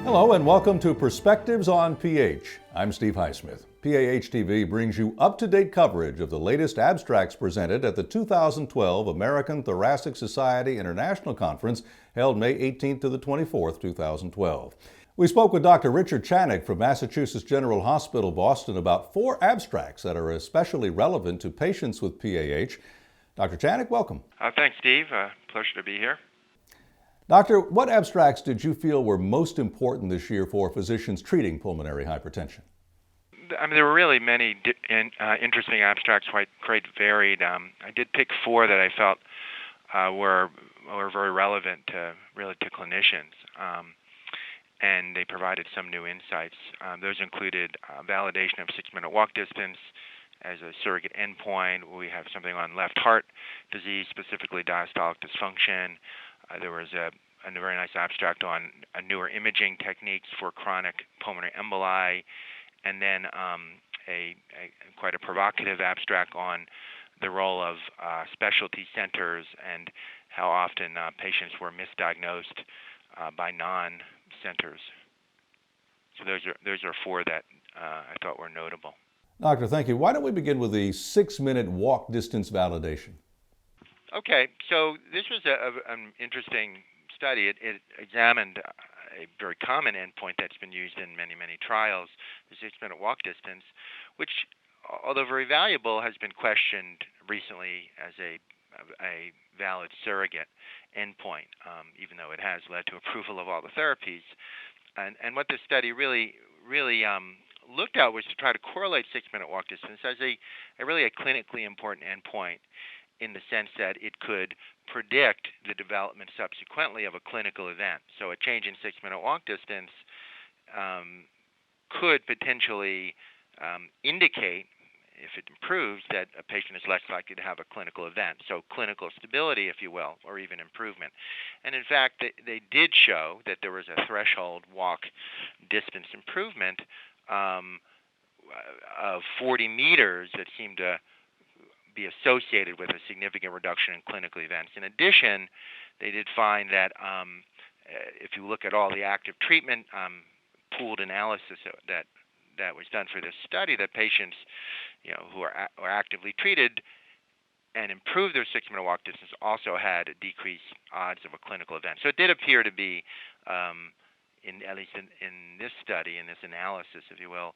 Hello and welcome to Perspectives on PH. I'm Steve Highsmith. PAH.TV brings you up-to-date coverage of the latest abstracts presented at the 2012 American Thoracic Society International Conference held May 18th to the 24th, 2012. We spoke with Dr. Richard Channick from Massachusetts General Hospital, Boston, about 4 abstracts that are especially relevant to patients with PAH. Dr. Channick, welcome. Thanks, Steve. Pleasure to be here. Doctor, what abstracts did you feel were most important this year for physicians treating pulmonary hypertension? I mean, there were really many interesting abstracts, quite varied. I did pick 4 that I felt were very relevant to clinicians, and they provided some new insights. Those included validation of 6-minute walk distance as a surrogate endpoint. We have something on left heart disease, specifically diastolic dysfunction. There was a very nice abstract on newer imaging techniques for chronic pulmonary emboli, and then quite a provocative abstract on the role of specialty centers and how often patients were misdiagnosed by non-centers. So those are 4 that I thought were notable. Doctor, thank you. Why don't we begin with the 6-minute walk distance validation? Okay, so this was an interesting study. It examined a very common endpoint that's been used in many trials, the 6-minute walk distance, which, although very valuable, has been questioned recently as a valid surrogate endpoint, even though it has led to approval of all the therapies. And what this study really looked at was to try to correlate 6-minute walk distance as a clinically important endpoint, in the sense that it could predict the development subsequently of a clinical event. So a change in 6-minute walk distance could potentially indicate, if it improves, that a patient is less likely to have a clinical event. So clinical stability, if you will, or even improvement. And in fact, they did show that there was a threshold walk distance improvement of 40 meters that seemed to be associated with a significant reduction in clinical events. In addition, they did find that if you look at all the active treatment pooled analysis that was done for this study, that patients who are actively treated and improved their 6-minute walk distance also had decreased odds of a clinical event. So it did appear to be, at least in this study, in this analysis, if you will,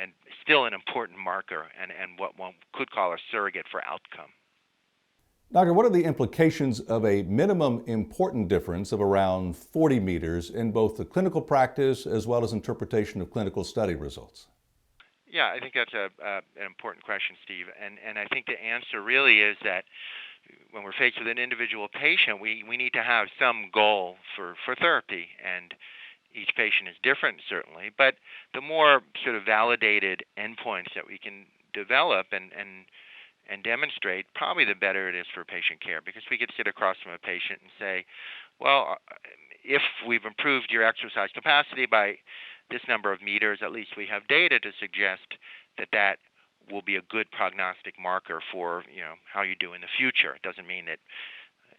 and still an important marker and what one could call a surrogate for outcome. Doctor, what are the implications of a minimum important difference of around 40 meters in both the clinical practice as well as interpretation of clinical study results? Yeah, I think that's an important question, Steve. And I think the answer really is that when we're faced with an individual patient, we need to have some goal for therapy. And each patient is different, certainly, but the more sort of validated endpoints that we can develop and demonstrate, probably the better it is for patient care, because we could sit across from a patient and say, well, if we've improved your exercise capacity by this number of meters, at least we have data to suggest that will be a good prognostic marker for how you do in the future. It doesn't mean that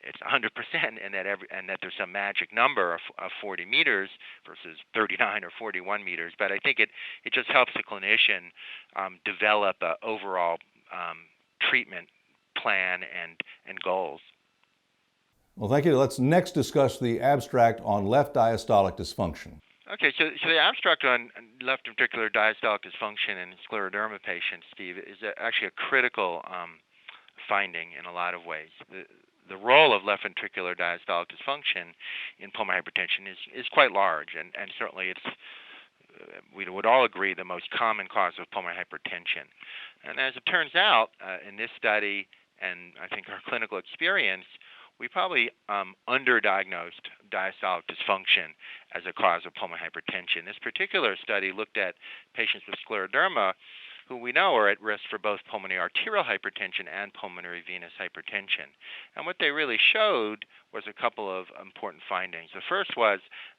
it's 100% and that there's some magic number of 40 meters versus 39 or 41 meters. But I think it just helps the clinician develop an overall treatment plan and goals. Well, thank you. Let's next discuss the abstract on left diastolic dysfunction. Okay, so the abstract on left ventricular diastolic dysfunction in scleroderma patients, Steve, is actually a critical finding in a lot of ways. The role of left ventricular diastolic dysfunction in pulmonary hypertension is quite large, and certainly we would all agree, the most common cause of pulmonary hypertension. And as it turns out, in this study, and I think our clinical experience, we probably underdiagnosed diastolic dysfunction as a cause of pulmonary hypertension. This particular study looked at patients with scleroderma who we know are at risk for both pulmonary arterial hypertension and pulmonary venous hypertension. And what they really showed was a couple of important findings. The first was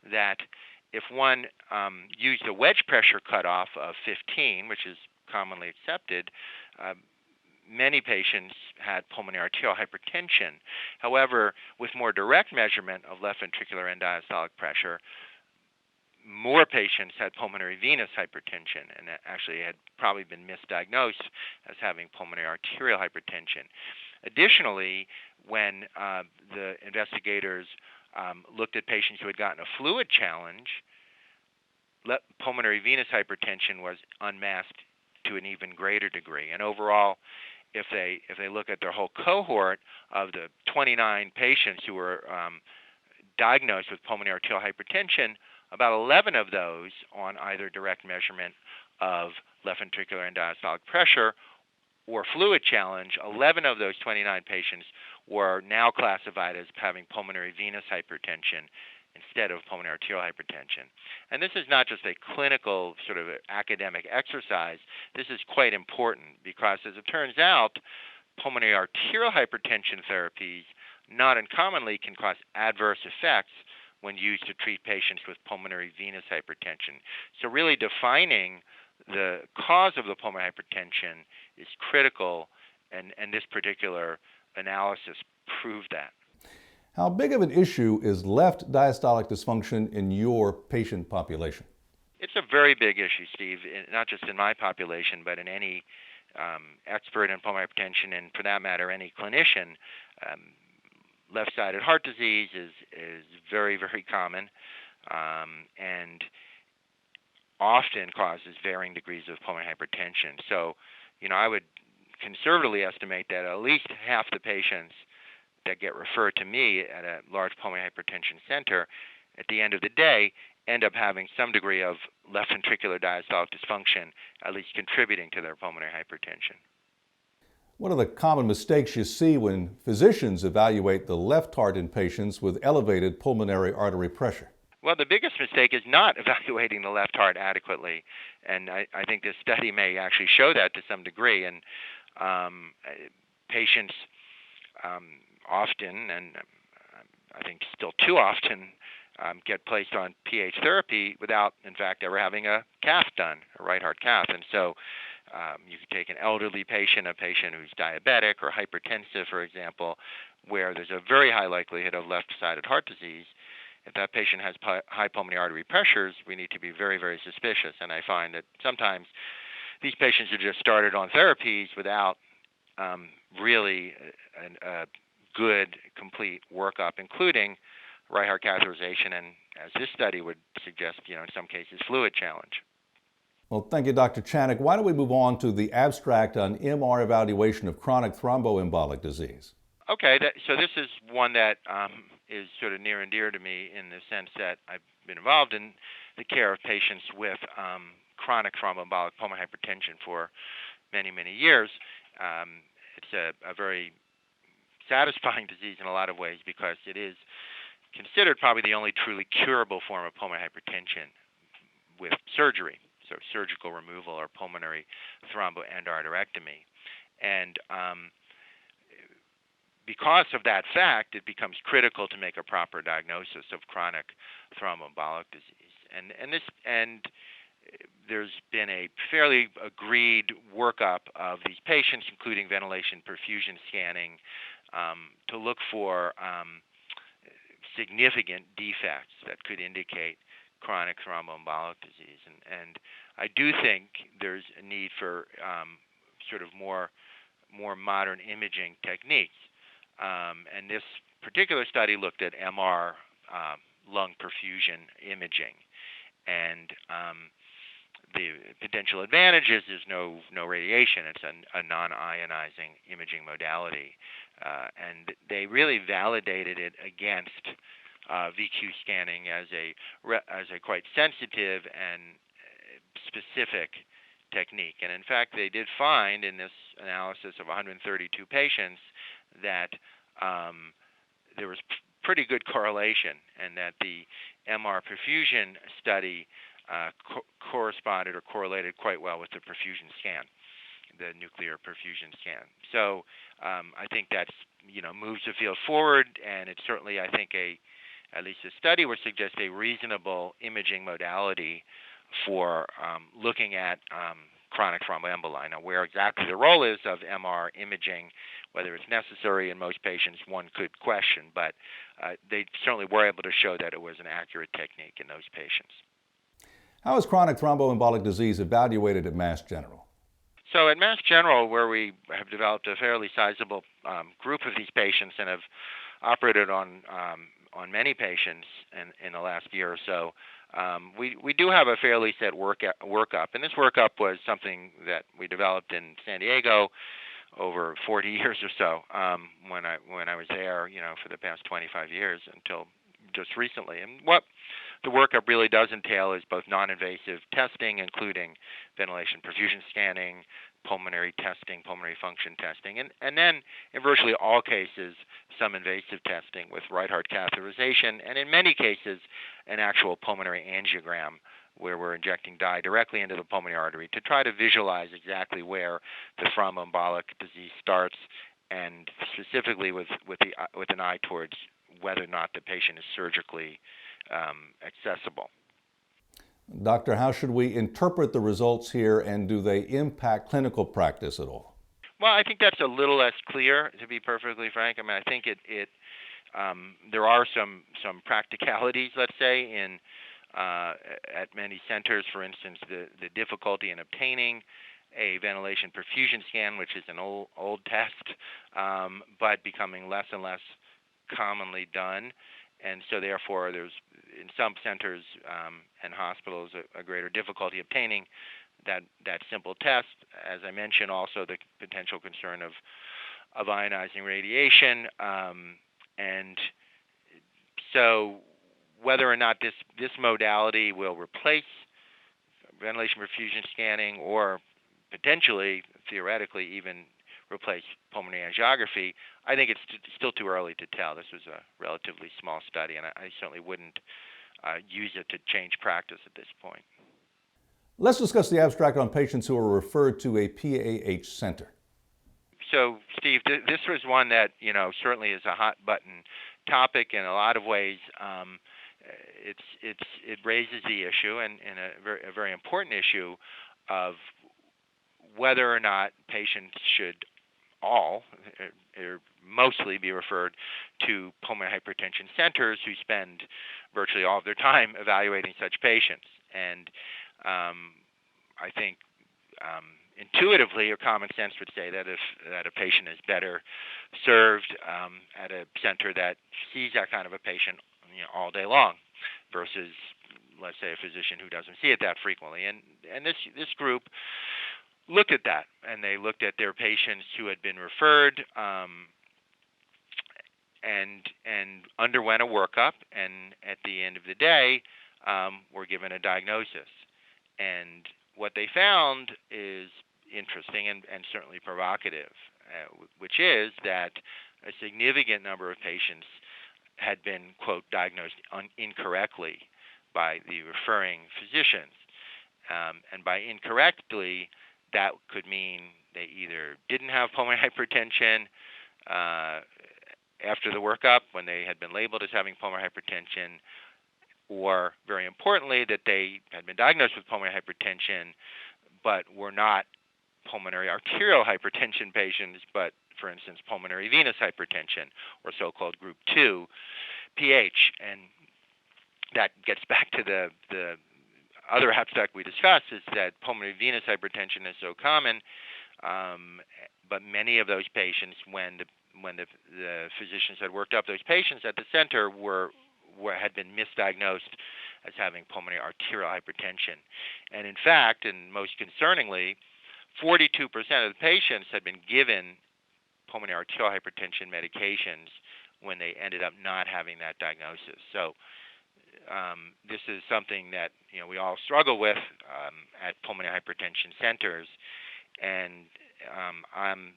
that if one used a wedge pressure cutoff of 15, which is commonly accepted, many patients had pulmonary arterial hypertension. However, with more direct measurement of left ventricular and diastolic pressure, more patients had pulmonary venous hypertension and actually had probably been misdiagnosed as having pulmonary arterial hypertension. Additionally, when the investigators looked at patients who had gotten a fluid challenge, pulmonary venous hypertension was unmasked to an even greater degree. And overall, if they look at their whole cohort of the 29 patients who were diagnosed with pulmonary arterial hypertension, about 11 of those on either direct measurement of left ventricular and diastolic pressure or fluid challenge, 11 of those 29 patients were now classified as having pulmonary venous hypertension instead of pulmonary arterial hypertension. And this is not just a clinical sort of academic exercise. This is quite important because, as it turns out, pulmonary arterial hypertension therapies not uncommonly can cause adverse effects when used to treat patients with pulmonary venous hypertension. So really defining the cause of the pulmonary hypertension is critical, and this particular analysis proved that. How big of an issue is left diastolic dysfunction in your patient population? It's a very big issue, Steve, not just in my population, but in any expert in pulmonary hypertension, and for that matter, any clinician. Left-sided heart disease is very, very common and often causes varying degrees of pulmonary hypertension. So, I would conservatively estimate that at least half the patients that get referred to me at a large pulmonary hypertension center, at the end of the day, end up having some degree of left ventricular diastolic dysfunction, at least contributing to their pulmonary hypertension. What are the common mistakes you see when physicians evaluate the left heart in patients with elevated pulmonary artery pressure? Well, the biggest mistake is not evaluating the left heart adequately, and I think this study may actually show that to some degree. And patients often, and I think still too often, get placed on PAH therapy without, in fact, ever having a cath done, a right heart cath. And so you could take an elderly patient, a patient who's diabetic or hypertensive, for example, where there's a very high likelihood of left-sided heart disease. If that patient has high pulmonary artery pressures, we need to be very, very suspicious. And I find that sometimes these patients are just started on therapies without really a good, complete workup, including right heart catheterization and, as this study would suggest, in some cases, fluid challenge. Well, thank you, Dr. Channick. Why don't we move on to the abstract on MR evaluation of chronic thromboembolic disease? Okay, so this is one that is sort of near and dear to me in the sense that I've been involved in the care of patients with chronic thromboembolic pulmonary hypertension for many, many years. It's a very satisfying disease in a lot of ways because it is considered probably the only truly curable form of pulmonary hypertension with surgery, so surgical removal or pulmonary thromboendarterectomy. And because of that fact, it becomes critical to make a proper diagnosis of chronic thromboembolic disease. And there's been a fairly agreed workup of these patients, including ventilation perfusion scanning, to look for significant defects that could indicate chronic thromboembolic disease. And I do think there's a need for sort of more modern imaging techniques. And this particular study looked at MR lung perfusion imaging. And the potential advantage is there's no radiation. It's a non-ionizing imaging modality. And they really validated it against VQ scanning as a quite sensitive and specific technique. And in fact, they did find in this analysis of 132 patients that there was pretty good correlation, and that the MR perfusion study corresponded or correlated quite well with the perfusion scan, the nuclear perfusion scan. So I think that's moves the field forward, and it's certainly, I think, at least a study would suggest a reasonable imaging modality for looking at chronic thromboemboli. Now, where exactly the role is of MR imaging, whether it's necessary in most patients, one could question, but they certainly were able to show that it was an accurate technique in those patients. How is chronic thromboembolic disease evaluated at Mass General? So at Mass General, where we have developed a fairly sizable group of these patients and have operated on many patients in the last year or so, we do have a fairly set workup, and this workup was something that we developed in San Diego over 40 years or so when I was there, for the past 25 years until just recently. And what the workup really does entail is both non-invasive testing, including ventilation perfusion scanning, pulmonary testing, pulmonary function testing, and then in virtually all cases, some invasive testing with right heart catheterization, and in many cases, an actual pulmonary angiogram where we're injecting dye directly into the pulmonary artery to try to visualize exactly where the thromboembolic disease starts, and specifically with an eye towards whether or not the patient is surgically accessible. Doctor, how should we interpret the results here, and do they impact clinical practice at all? Well, I think that's a little less clear, to be perfectly frank. I mean, I think there are some practicalities, let's say, at many centers. For instance, the difficulty in obtaining a ventilation perfusion scan, which is an old test, but becoming less and less commonly done. And so therefore, there's in some centers and hospitals a greater difficulty obtaining that simple test. As I mentioned, also the potential concern of ionizing radiation. And so whether or not this modality will replace ventilation perfusion scanning or potentially, theoretically, even replace pulmonary angiography, I think it's still too early to tell. This was a relatively small study, and I certainly wouldn't use it to change practice at this point. Let's discuss the abstract on patients who are referred to a PAH center. So, Steve, this was one that certainly is a hot button topic in a lot of ways. It raises the issue, and a very important issue, of whether or not patients should all or mostly be referred to pulmonary hypertension centers who spend virtually all of their time evaluating such patients. And I think intuitively, or common sense would say that a patient is better served at a center that sees that kind of a patient all day long versus, let's say, a physician who doesn't see it that frequently. And this group looked at that, and they looked at their patients who had been referred and underwent a workup, and at the end of the day were given a diagnosis. And what they found is interesting and certainly provocative, which is that a significant number of patients had been, quote, diagnosed incorrectly by the referring physicians. And by incorrectly, that could mean they either didn't have pulmonary hypertension after the workup when they had been labeled as having pulmonary hypertension, or, very importantly, that they had been diagnosed with pulmonary hypertension but were not pulmonary arterial hypertension patients, but, for instance, pulmonary venous hypertension, or so-called Group 2 PH. And that gets back to the other abstract we discussed, is that pulmonary venous hypertension is so common, but many of those patients, when the physicians had worked up those patients at the center, had been misdiagnosed as having pulmonary arterial hypertension. And in fact, and most concerningly, 42% of the patients had been given pulmonary arterial hypertension medications when they ended up not having that diagnosis. So this is something that we all struggle with at pulmonary hypertension centers, and I'm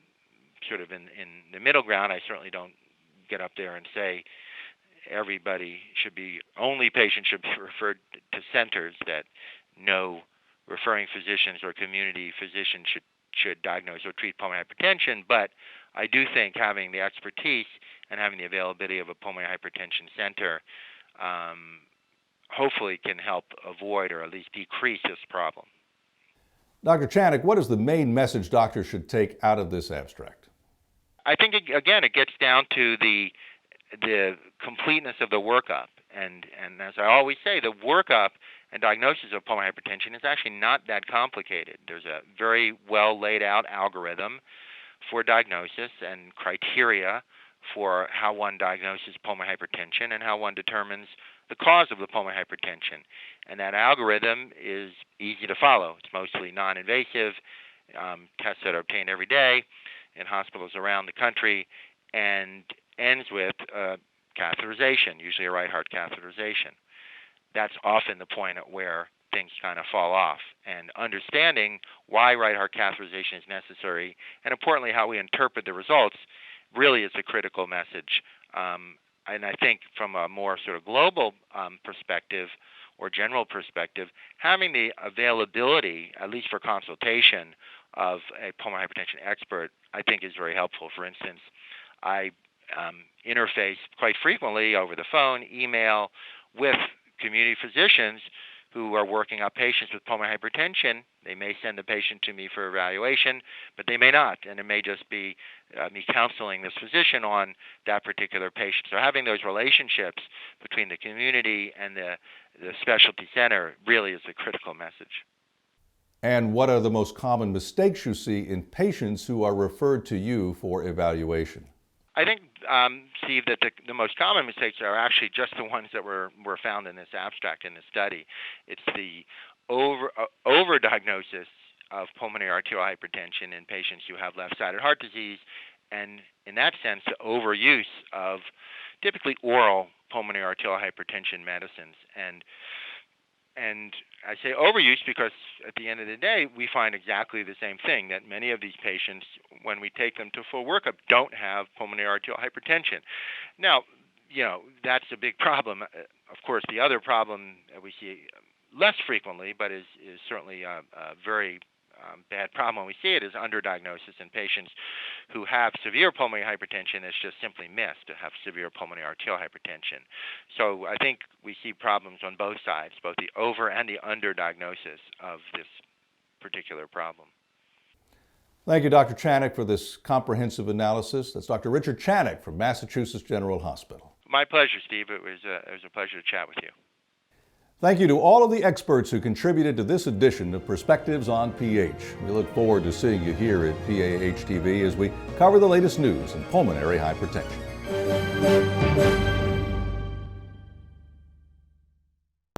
sort of in the middle ground. I certainly don't get up there and say only patients should be referred to centers that no referring physicians or community physicians should diagnose or treat pulmonary hypertension. But I do think having the expertise and having the availability of a pulmonary hypertension center hopefully can help avoid or at least decrease this problem. Dr. Channick, what is the main message doctors should take out of this abstract? I think, again, it gets down to the completeness of the workup. And as I always say, the workup and diagnosis of pulmonary hypertension is actually not that complicated. There's a very well laid out algorithm for diagnosis and criteria for how one diagnoses pulmonary hypertension and how one determines the cause of the pulmonary hypertension. And that algorithm is easy to follow. It's mostly non-invasive, tests that are obtained every day in hospitals around the country, and ends with catheterization, usually a right heart catheterization. That's often the point at where things kind of fall off. And understanding why right heart catheterization is necessary, and importantly, how we interpret the results, really is a critical message. And I think from a more sort of global perspective or general perspective, having the availability, at least for consultation, of a pulmonary hypertension expert, I think is very helpful. For instance, I interface quite frequently over the phone, email, with community physicians who are working on patients with pulmonary hypertension. They may send the patient to me for evaluation, but they may not, and it may just be me counseling this physician on that particular patient. So having those relationships between the community and the specialty center really is a critical message. And what are the most common mistakes you see in patients who are referred to you for evaluation? I think, Steve, that the most common mistakes are actually just the ones that were found in this abstract, in this study. It's the overdiagnosis of pulmonary arterial hypertension in patients who have left-sided heart disease, and in that sense, the overuse of typically oral pulmonary arterial hypertension medicines. And I say overuse because at the end of the day, we find exactly the same thing, that many of these patients, when we take them to full workup, don't have pulmonary arterial hypertension. Now, that's a big problem. Of course, the other problem that we see less frequently, but is certainly a very bad problem when we see it, is underdiagnosis in patients who have severe pulmonary hypertension that's just simply missed to have severe pulmonary arterial hypertension. So I think we see problems on both sides, both the over and the underdiagnosis of this particular problem. Thank you, Dr. Channick, for this comprehensive analysis. That's Dr. Richard Channick from Massachusetts General Hospital. My pleasure, Steve. It was a pleasure to chat with you. Thank you to all of the experts who contributed to this edition of Perspectives on PH. We look forward to seeing you here at PAH.TV as we cover the latest news in pulmonary hypertension.